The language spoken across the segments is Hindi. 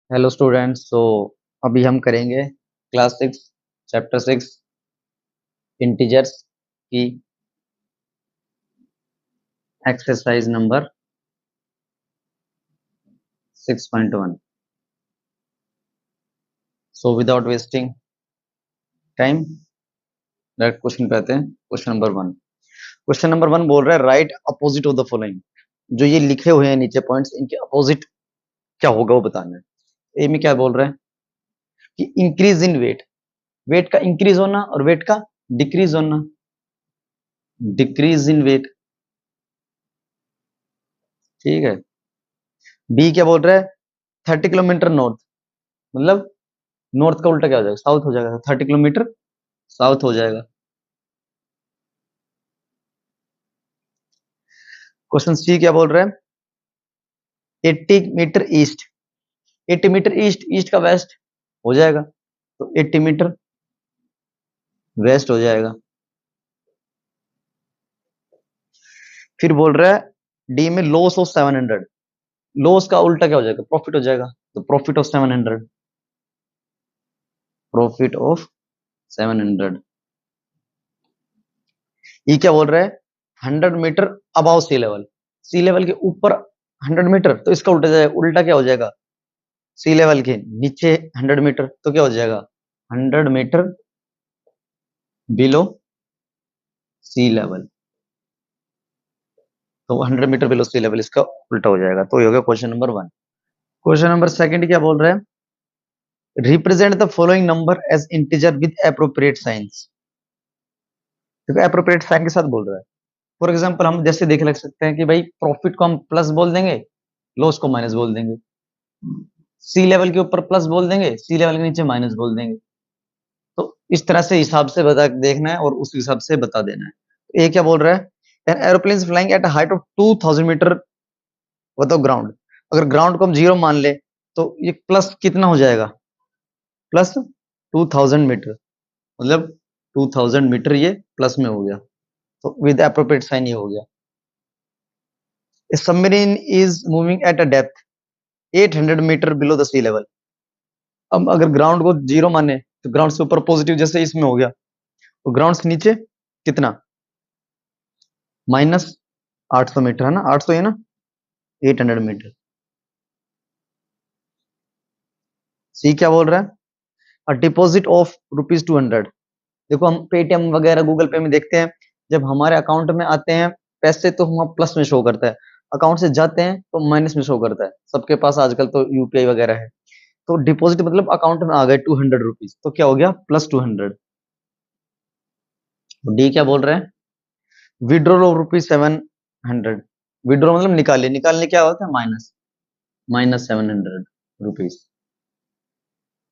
Hello students. अभी हम करेंगे क्लास 6 चैप्टर 6 इंटीजर्स की exercise number 6.1। Without wasting time direct question पे आते हैं। Question number 1। क्वेश्चन नंबर 1 बोल रहा है right opposite of the following. जो ये लिखे हुए हैं नीचे पॉइंट्स, इनके अपोजिट क्या होगा वो बताना है। ए में क्या बोल रहा है कि इंक्रीज इन वेट, वेट का इंक्रीज होना और वेट का डिक्रीज होना, डिक्रीज इन वेट। ठीक है। बी क्या बोल रहा है 30 किलोमीटर नॉर्थ, मतलब नॉर्थ का उल्टा क्या हो जाएगा, साउथ हो जाएगा। 30 किलोमीटर साउथ हो जाएगा। क्वेश्चन सी क्या बोल रहा है 80 metre east. 80 metre east, east का वेस्ट हो जाएगा, तो 80 मीटर वेस्ट हो जाएगा। फिर बोल रहा है डी में लॉस ऑफ 700। लॉस का उल्टा क्या हो जाएगा, प्रॉफिट हो जाएगा, तो प्रॉफिट ऑफ 700, प्रॉफिट ऑफ 700। ये क्या बोल रहा है 100 मीटर अबाव सी लेवल, सी लेवल के ऊपर 100 मीटर, तो इसका उल्टा जाएगा, उल्टा क्या हो जाएगा सी लेवल के नीचे 100 मीटर, तो क्या हो जाएगा 100 मीटर बिलो सी लेवल, तो 100 मीटर बिलो सी लेवल इसका उल्टा हो जाएगा। तो ये हो गया question number 1। Question number second क्या बोल रहे हैं represent the following number as integer with appropriate signs. देखो एप्रोप्रिएट साइन के साथ बोल रहा है। फॉर एग्जांपल हम जैसे देख लग सकते हैं कि भाई प्रॉफिट को हम प्लस बोल देंगे, लॉस को माइनस बोल देंगे। सी लेवल के ऊपर प्लस बोल देंगे, सी लेवल के नीचे माइनस बोल देंगे। तो इस तरह से हिसाब से बता देखना है और उस हिसाब से बता देना है। तो ये क्या बोल रहा है an aeroplane flying at height of 2000 metre बताओ ग्राउंड। अगर ग्राउंड को हम जीरो मान ले तो ये प्लस कितना हो जाएगा, प्लस 2000 मीटर, मतलब 2000 मीटर ये प्लस में हो गया, तो विद एप्रोप्रिएट साइन ये हो गया। Submarine is moving at a depth 800 metre below the sea level. अब अगर ग्राउंड को जीरो माने तो ग्राउंड से ऊपर पॉजिटिव जैसे इसमें हो गया, तो ग्राउंड से नीचे कितना माइनस 800 मीटर है ना, 800 है ना, 800 मीटर। सी क्या बोल रहा है अ डिपॉजिट ऑफ ₹200। देखो हम पेटीएम वगैरह गूगल पे में देखते हैं, जब हमारे अकाउंट में आते हैं पैसे तो हम प्लस में शो करता है, अकाउंट से जाते हैं तो माइनस में शो करता है। सबके पास आजकल तो यूपीआई वगैरह है। तो डिपॉजिट मतलब अकाउंट में आ गए ₹200, तो क्या हो गया +200। डी क्या बोल रहे हैं विड्रॉल ऑफ ₹700। विड्रॉ मतलब निकालिए, निकालने क्या होता है माइनस, -700 रुपीज।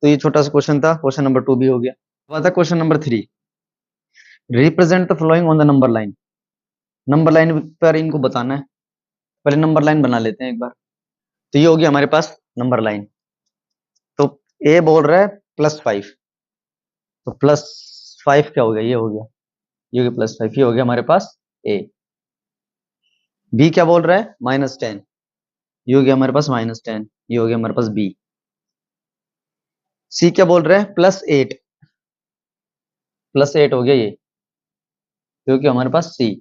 तो ये छोटा सा क्वेश्चन था, क्वेश्चन नंबर 2 भी हो गया। अब आता question number 3, represent the flowing on the number line. Number line पर इनको बताना है। पहले नंबर लाइन बना लेते हैं एक बार। तो ये होगी हमारे पास नंबर लाइन। तो ए बोल रहा है +5, तो +5 क्या हो गया, ये हो गया, ये हो गया +5, ये हो गया हमारे पास ए। बी क्या बोल रहा है -10, ये हो गया हमारे पास -10, ये हो गया हमारे पास बी। सी क्या बोल रहा है +8, +8 हो गया ये, क्योंकि हमारे पास सी।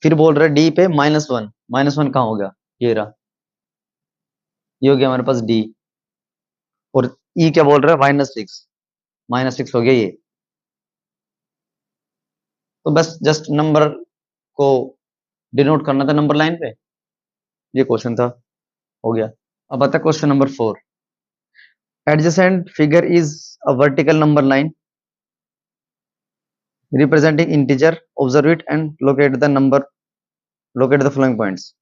फिर बोल रहा है डी पे -1, -1 कहाँ हो गया, ये रहा, ये हो गया हमारे पास डी। और ई क्या बोल रहा है -6, -6 हो गया ये। तो बस जस्ट नंबर को डिनोट करना था नंबर लाइन पे, ये क्वेश्चन था, हो गया। अब आता question number 4, adjacent figure is a vertical number line representing integer, observe it and locate the number, locate the following points.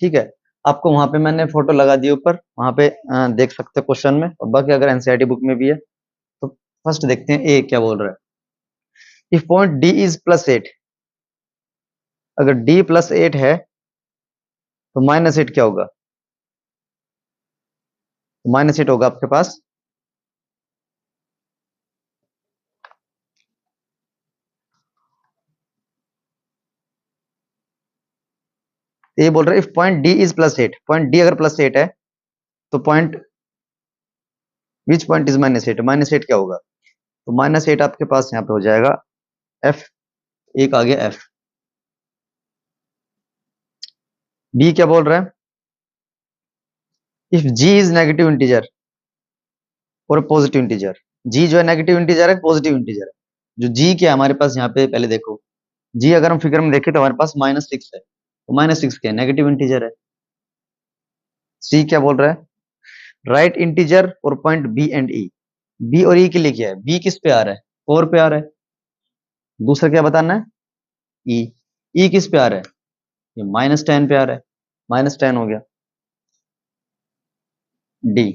ठीक है, आपको वहां पे मैंने फोटो लगा दी ऊपर, वहां पे देख सकते हो क्वेश्चन में, और बाकी अगर एनसीईआरटी बुक में भी है। तो फर्स्ट देखते हैं ए क्या बोल रहा है इफ पॉइंट डी इज +8। अगर डी +8 है तो -8 क्या होगा, तो -8 होगा आपके पास ये बोल रहा है if point D is +8, point D अगर +8 है तो पॉइंट, विच पॉइंट इज -8? -8 क्या होगा? तो -8 आपके पास यहाँ पे हो जाएगा f, एक आ गया f। b क्या बोल रहा है? If g is negative integer और पॉजिटिव इंटीजर, g जो है नेगेटिव इंटीजर है, पॉजिटिव इंटीजर है। जो g क्या है हमारे पास यहाँ पे पहले देखो, g अगर हम फिगर में देखें तो हमारे पास -6 है, तो -6 क्या है? नेगेटिव इंटीजर है। c क्या बोल रहा है? राइट इंटीजर और point b and e। b और e के लिए क्या है? b किस पे आ रहा है? 4 पे आ रहा है। दूसरा क्या बताना है? e। e किस पे आ रहा है? ये -10 पे आ रहा है, -10 हो गया। d,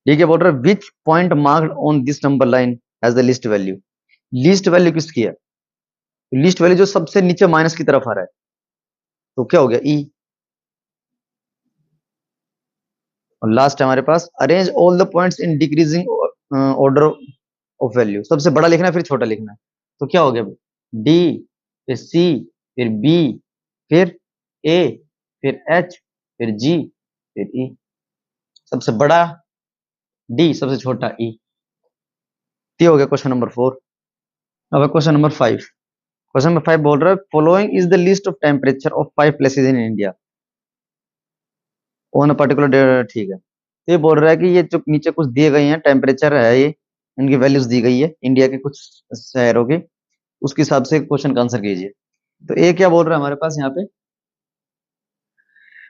ठीक है, बोल रहा है which point marked on this number line as the least value. Least value किसकी है? लिस्ट वैल्यू जो सबसे नीचे माइनस की तरफ आ रहा है, तो क्या हो गया? ई। और लास्ट है हमारे पास arrange all the points in decreasing order of value. सबसे बड़ा लिखना है फिर छोटा लिखना है, तो क्या हो गया? डी, फिर सी, फिर बी, फिर ए, फिर एच, फिर जी, फिर ई। सबसे बड़ा डी, सबसे छोटा ई। ये हो गया क्वेश्चन नंबर 4। अब क्वेश्चन नंबर 5। क्वेश्चन नंबर 5 बोल रहा है following is the list of temperature of 5 places in India on a particular day. ठीक है, तो ये बोल रहा है कि ये जो नीचे कुछ दिए गए हैं टेम्परेचर है, ये इनकी वैल्यूज दी गई है इंडिया के कुछ शहरों की, उसके हिसाब से क्वेश्चन का आंसर कीजिए। तो ए क्या बोल रहा है हमारे पास यहाँ पे?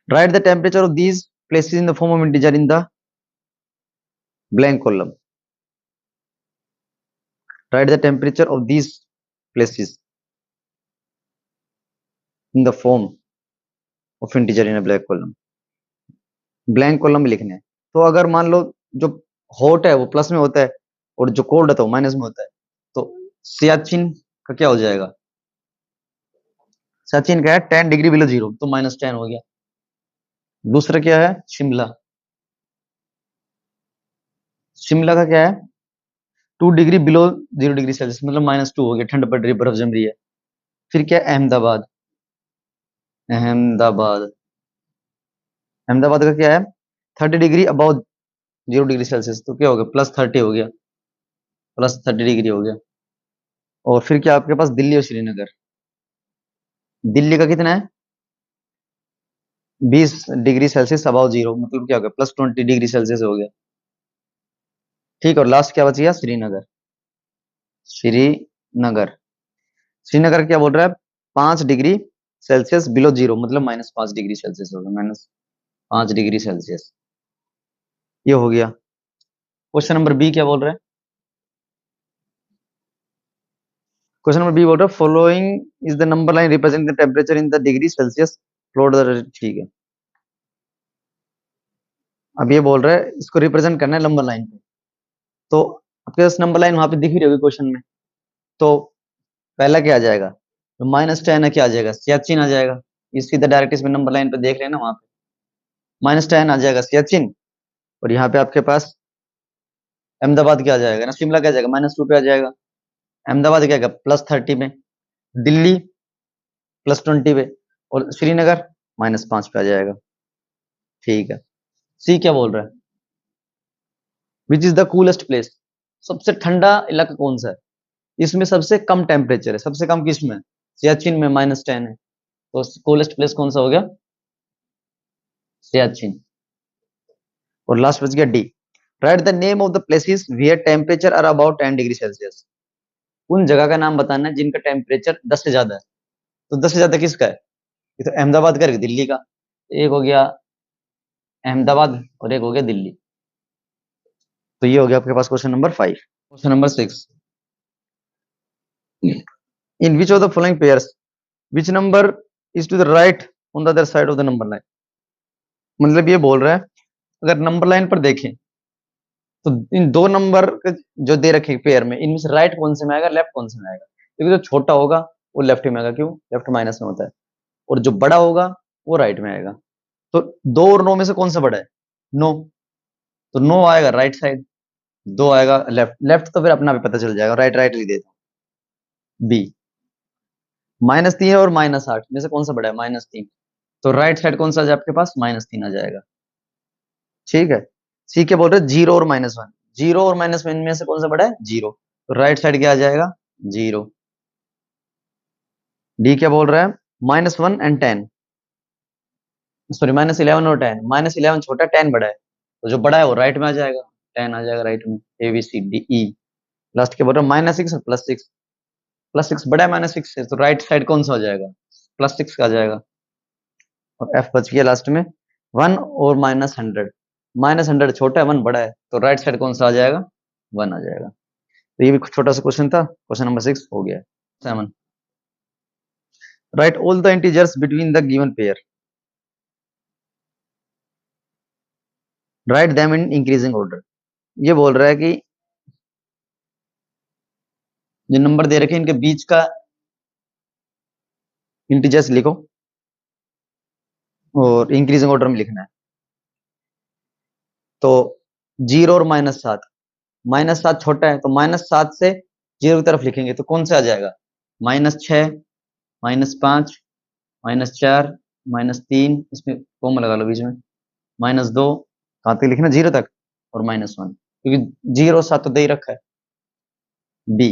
Right the temperature of these places in the form of integer in the blank column. Right the temperature of these places in the form of integer in a blank column. Blank column में लिखने हैं। तो अगर मान लो जो हॉट है वो प्लस में होता है और जो कोल्ड है तो माइनस में होता है, तो सियाचिन का क्या हो जाएगा? सचिन का है 10 डिग्री बिलो जीरो, तो -10 हो गया। दूसरा क्या है? शिमला। शिमला का क्या है? 2 डिग्री बिलो 0 डिग्री सेल्सियस, मतलब -2 हो गया, ठंड पड़ रही है, बर्फ जम रही है। फिर क्या? अहमदाबाद। अहमदाबाद, अहमदाबाद का क्या है? 30 डिग्री अबाउ 0 डिग्री सेल्सियस, तो क्या हो गया? +30 हो गया, +30 डिग्री हो गया। और फिर क्या आपके पास? दिल्ली और श्रीनगर। दिल्ली का कितना है? 20 डिग्री सेल्सियस अबाउ जीरो, मतलब क्या हो गया? +20 डिग्री सेल्सियस हो गया। ठीक, और लास्ट क्या बच गया? श्रीनगर। श्रीनगर, श्रीनगर क्या बोल रहा है? 5 डिग्री सेल्सियस बिलो जीरो, मतलब -5 डिग्री सेल्सियस हो गया, -5 डिग्री सेल्सियस। ये हो गया। क्वेश्चन नंबर बी क्या बोल रहा है? क्वेश्चन नंबर बी बोल रहा है following is the number line represent the temperature in the degree Celsius plot the. ठीक है, अब ये बोल रहा है इसको रिप्रेजेंट करना है नंबर लाइन पे, तो आपके पास नंबर लाइन वहां पे दिख रही होगी क्वेश्चन में। तो पहला क्या आ जाएगा? तो -10 है, क्या आ जाएगा? सियाचिन आ जाएगा। ये सीधा डायरेक्ट इसमें नंबर लाइन पे देख रहे हैं ना, वहां पे -10 आ जाएगा सियाचिन। और यहाँ पे आपके पास अहमदाबाद क्या आ जाएगा ना, शिमला क्या आ जाएगा? -2 पे आ जाएगा। अहमदाबाद क्या आएगा? +30 में। दिल्ली +20 पे। और श्रीनगर -5 पे आ जाएगा। ठीक है, सी क्या बोल रहा है? Which is the coolest place. सबसे ठंडा इलाका कौन सा है? इसमें सबसे कम टेम्परेचर है, सबसे कम किसमें? सियाचिन में, -10 है। तो कूलेस्ट प्लेस कौन सा हो गया? सियाचिन। और लास्ट बच गया D. Write the name of the places where temperature are about 10 degree Celsius. उन जगह का नाम बताना है जिनका टेम्परेचर 10 से ज्यादा है। तो 10 से ज्यादा किसका है? ये तो अहमदाबाद का, दिल्ली का। एक हो गया अहमदाबाद और एक हो गया दिल्ली। तो ये हो गया आपके पास question number 5। Question number 6, in which of the following pairs which number is to the right on the other side of the number line. मतलब ये बोल रहा है अगर नंबर लाइन पर देखें तो इन दो नंबर जो दे रखे पेयर में, इनमें से राइट कौन से में आएगा, लेफ्ट कौन से में आएगा? क्योंकि जो छोटा होगा वो लेफ्ट में आएगा, क्यों? लेफ्ट माइनस में होता है। और जो बड़ा होगा वो राइट में आएगा। तो 2 और 9 में से कौन सा बड़ा है? 9, तो 9 आएगा राइट साइड, 2 आएगा लेफ्ट। लेफ्ट तो फिर अपना भी पता चल जाएगा, राइट राइट लिख देता हूँ। बी, -3 और -8 में से कौन सा बड़ा है? -3, तो राइट साइड कौन सा आ जाए आपके पास? -3 आ जाएगा। ठीक है। सी क्या बोल रहे हैं, जीरो और -1। जीरो और -1 इनमें से कौन सा बड़ा है, जीरो, तो राइट साइड क्या आ जाएगा, जीरो। डी क्या बोल रहा है, -1 एंड 10, सॉरी -11 और 10। -11 छोटा है, 10 बड़ा है, तो जो बड़ा है वो राइट में आ जाएगा, 10 आ जाएगा राइट में। A B C D E. Last क्या बोल रहा है, -6 और +6। +6 बड़ा है -6 से, तो राइट साइड कौन सा हो जाएगा, +6 का आ जाएगा। और एफ बच गया लास्ट में, 1 और -100। -100 छोटा है, 1 बड़ा है, तो राइट साइड कौन सा आ जाएगा, 1 आ जाएगा। तो ये भी छोटा सा क्वेश्चन था, क्वेश्चन नंबर 6 हो गया। 7, right all the integers between the given pair, write them in increasing order. ये बोल रहा है कि जो नंबर दे रखे हैं इनके बीच का इंटीजर्स लिखो और इंक्रीजिंग ऑर्डर में लिखना है। तो 0 और -7, -7 छोटा है, तो -7 से 0 की तरफ लिखेंगे तो कौन सा आ जाएगा, -6, -5, -4, -3, इसमें कॉमा लगा लो बीच में, -2, कहाँ तक लिखना, 0 तक, और -1, क्योंकि 0 7 तो दे ही रखा है। बी,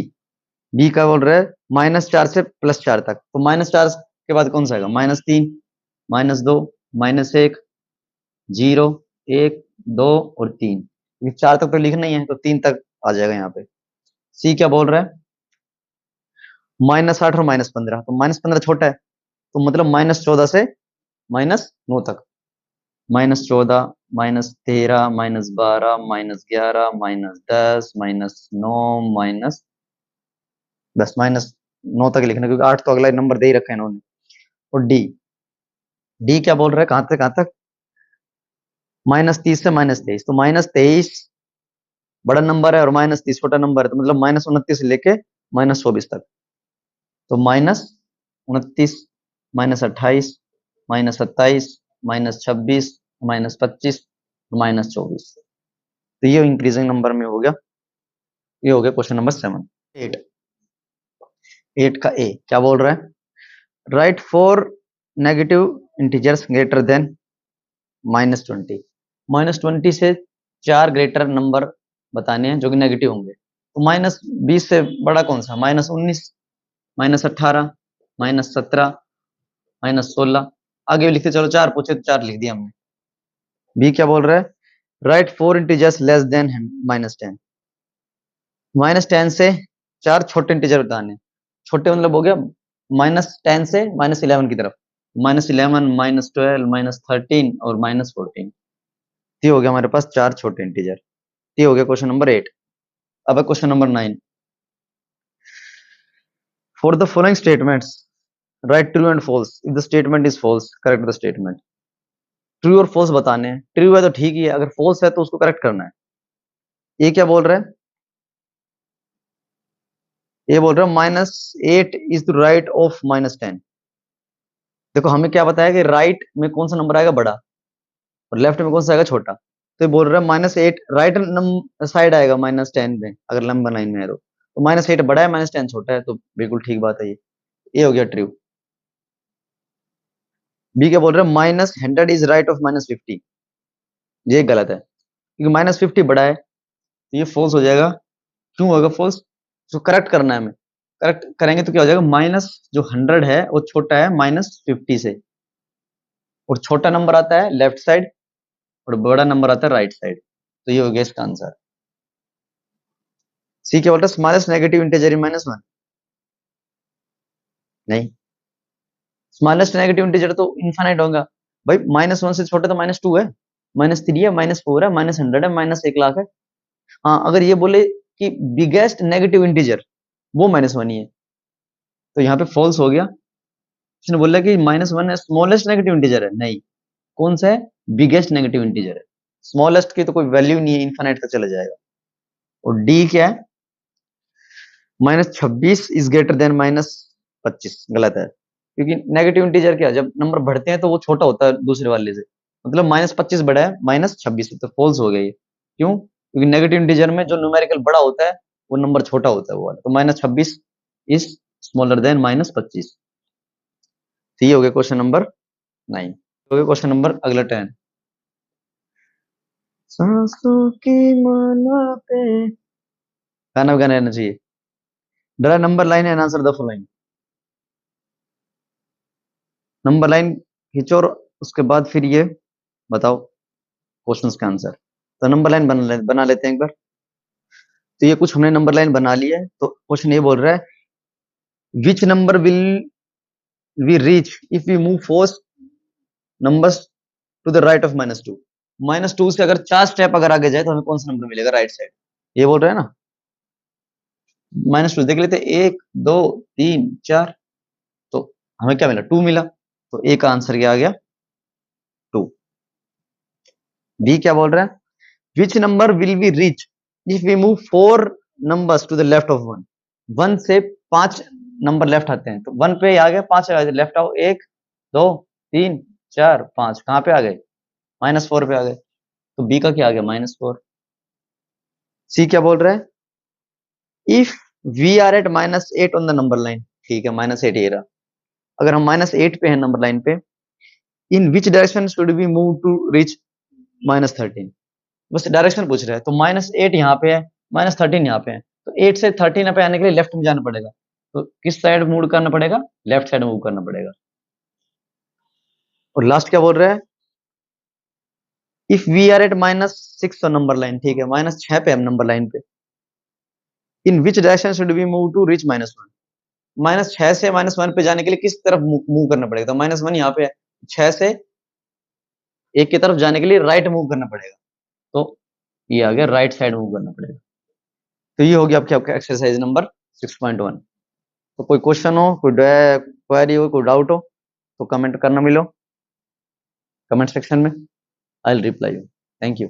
बी का बोल रहा है -4 से +4 तक, तो -4 के बाद कौन सा आएगा, -3, -2, -1, 0, 1, 2 और 3, ये 4 तक तो लिखना ही है, तो 3 तक आ जाएगा यहाँ पे। सी क्या बोल रहा है, -8 और -15, तो -15 छोटा है, तो मतलब -14 से -9 तक, -14, -13, -12, -11, -10, -9, -10, -9 तक लिखना, क्योंकि 8 तो अगला नंबर दे ही रखा है इन्होंने। और डी, डी क्या बोल रहा है, कहाँ तक, -30 से -23, तो -23 बड़ा नंबर है और -30 छोटा नंबर है, तो मतलब -29 से लेके -24 तक, तो -29, -28, -27, -26, -25, -24, तो ये इंक्रीजिंग नंबर में हो गया। ये हो गया क्वेश्चन नंबर 7। 8, 8 का ए क्या बोल रहा है, right 4 negative integers greater than -20। -20 से 4 ग्रेटर नंबर बताने हैं जो कि नेगेटिव होंगे, तो -20 से बड़ा कौन सा, -19, -18, -17, -16, आगे भी लिखते चलो, 4 पूछे तो 4 लिख दिया हमने। बी क्या बोल रहा है, राइट 4 इंटीजर्स लेस देन -10। -10 से 4 छोटे इंटीजर बताने, छोटे मतलब हो गया -10 से -11 की तरफ, -11, -12, -13 और -14, ये हो गया हमारे पास 4 छोटे इंटीजर। ये हो गया क्वेश्चन नंबर 8। अब question number 9, for the following statements write true and false, if the statement is false correct the statement. True और फॉल्स बताने हैं, ट्रू है तो ठीक ही है, अगर फॉल्स है तो उसको करेक्ट करना है। ये क्या बोल रहा है, ये बोल रहा है -8 इज द राइट ऑफ -10। देखो हमें क्या बताया कि राइट में कौन सा नंबर आएगा बड़ा और लेफ्ट में कौन सा आएगा छोटा, तो ये बोल रहा है -8 राइट साइड आएगा -10 में, अगर लंबा लाइन में है तो -8 बड़ा है, -10 छोटा है, तो बिल्कुल ठीक बात है ये हो गया ट्रू। बी क्या बोल रहा है, -100 इज राइट ऑफ -50, ये गलत है, क्योंकि -50 बड़ा है, तो ये फॉल्स हो जाएगा। क्यों होगा फॉल्स, तो करेक्ट करना है हमें, करेक्ट करेंगे तो क्या हो जाएगा, माइनस जो 100 है वो छोटा है -50 से, और छोटा नंबर आता है लेफ्ट साइड और बड़ा नंबर आता है राइट साइड, तो ये हो गया इसका आंसर। सी क्या बोलता है, स्मॉलेस्ट नेगेटिव इंटीजर इन -1, नहीं, स्मॉलेस्ट नेगेटिव इंटीजर तो इनफाइनाइट होगा भाई, -1 से छोटा तो -2 है, -3 है, -4 है, -100 है, -1,00,000 है। हाँ अगर ये बोले कि बिगेस्ट नेगेटिव इंटीजर वो -1 ही है, तो यहाँ पे फॉल्स हो गया। इसने बोला कि -1 है स्मॉलेस्ट नेगेटिव इंटीजर है, नहीं, कौन सा है, बिगेस्ट नेगेटिव इंटीजर है, स्मॉलेस्ट की तो कोई वैल्यू नहीं है, इनफाइनाइट तक चला जाएगा। और डी क्या है, -26 इज ग्रेटर देन -25, गलत है, क्योंकि नेगेटिव इंटीजर क्या है, जब नंबर बढ़ते हैं तो वो छोटा होता है दूसरे वाले से, मतलब -25 बड़ा है -26 से, तो फॉल्स हो गया ये। क्यों, क्योंकि नेगेटिव इंटीजर में जो न्यूमेरिकल बड़ा होता है वो नंबर छोटा होता है वो वाला, तो -26 इज स्मॉलर देन -25। तो ये हो गया क्वेश्चन नंबर 9। हो गया क्वेश्चन नंबर अगला 10। सांसों की माला पे, गाना गाना रहना चाहिए। Draw number line and answer the following. Number line खींचो और उसके बाद फिर ये बताओ क्वेश्चंस का आंसर। तो नंबर लाइन बना लेते हैं एक बार। तो ये कुछ हमने नंबर लाइन बना ली है। तो क्वेश्चन ये बोल रहा है, which number will we reach if we move 4 numbers to the right of -2। -2 से अगर 4 स्टेप अगर आगे जाए तो हमें कौन सा नंबर मिलेगा राइट साइड, ये बोल रहे हैं ना। -2 देख लेते, 1 2 3 4, तो हमें क्या मिला, 2 मिला। तो ए का आंसर क्या आ गया, 2। बी क्या बोल रहा है, which number will we reach if we move 4 numbers to the left of 1। 1 से 5 नंबर लेफ्ट आते हैं, तो 1 पे आ गया, 5 लेफ्ट आओ, 1 2 3 4 5, कहां पे आ गए, -4 पे आ गए। तो बी का क्या आ गया, -4। सी क्या बोल रहा है, if we are at -8 on the number line, ठीक है, -8 ये रहा। अगर हम -8 पे हैं नंबर लाइन पे, in which direction should be move to reach -13। बस डायरेक्शन पूछ रहा है। तो -8 यहाँ पे है, -13 यहाँ पे है, तो 8 से 13 पे आने के लिए लेफ्ट में जाना पड़ेगा। तो किस साइड मूव करना पड़ेगा, लेफ्ट साइड मूव करना पड़ेगा। और लास्ट क्या बोल रहा है, if we are at -6 on number line, ठीक है, -6 पे हम नंबर लाइन पे, in which direction should be move to reach -1। -6 से -1 पे जाने के लिए किस तरफ मूव करना पड़ेगा, तो -1 यहाँ पे है, 6 से 1 की तरफ जाने के लिए राइट मूव करना पड़ेगा। तो ये आ गया, राइट साइड मूव करना पड़ेगा। तो ये हो गया आपका एक्सरसाइज नंबर 6.1। तो कोई क्वेश्चन हो, कोई क्वेरी हो, कोई डाउट हो, तो कमेंट करना मिलो कमेंट सेक्शन में, I will reply you. Thank you.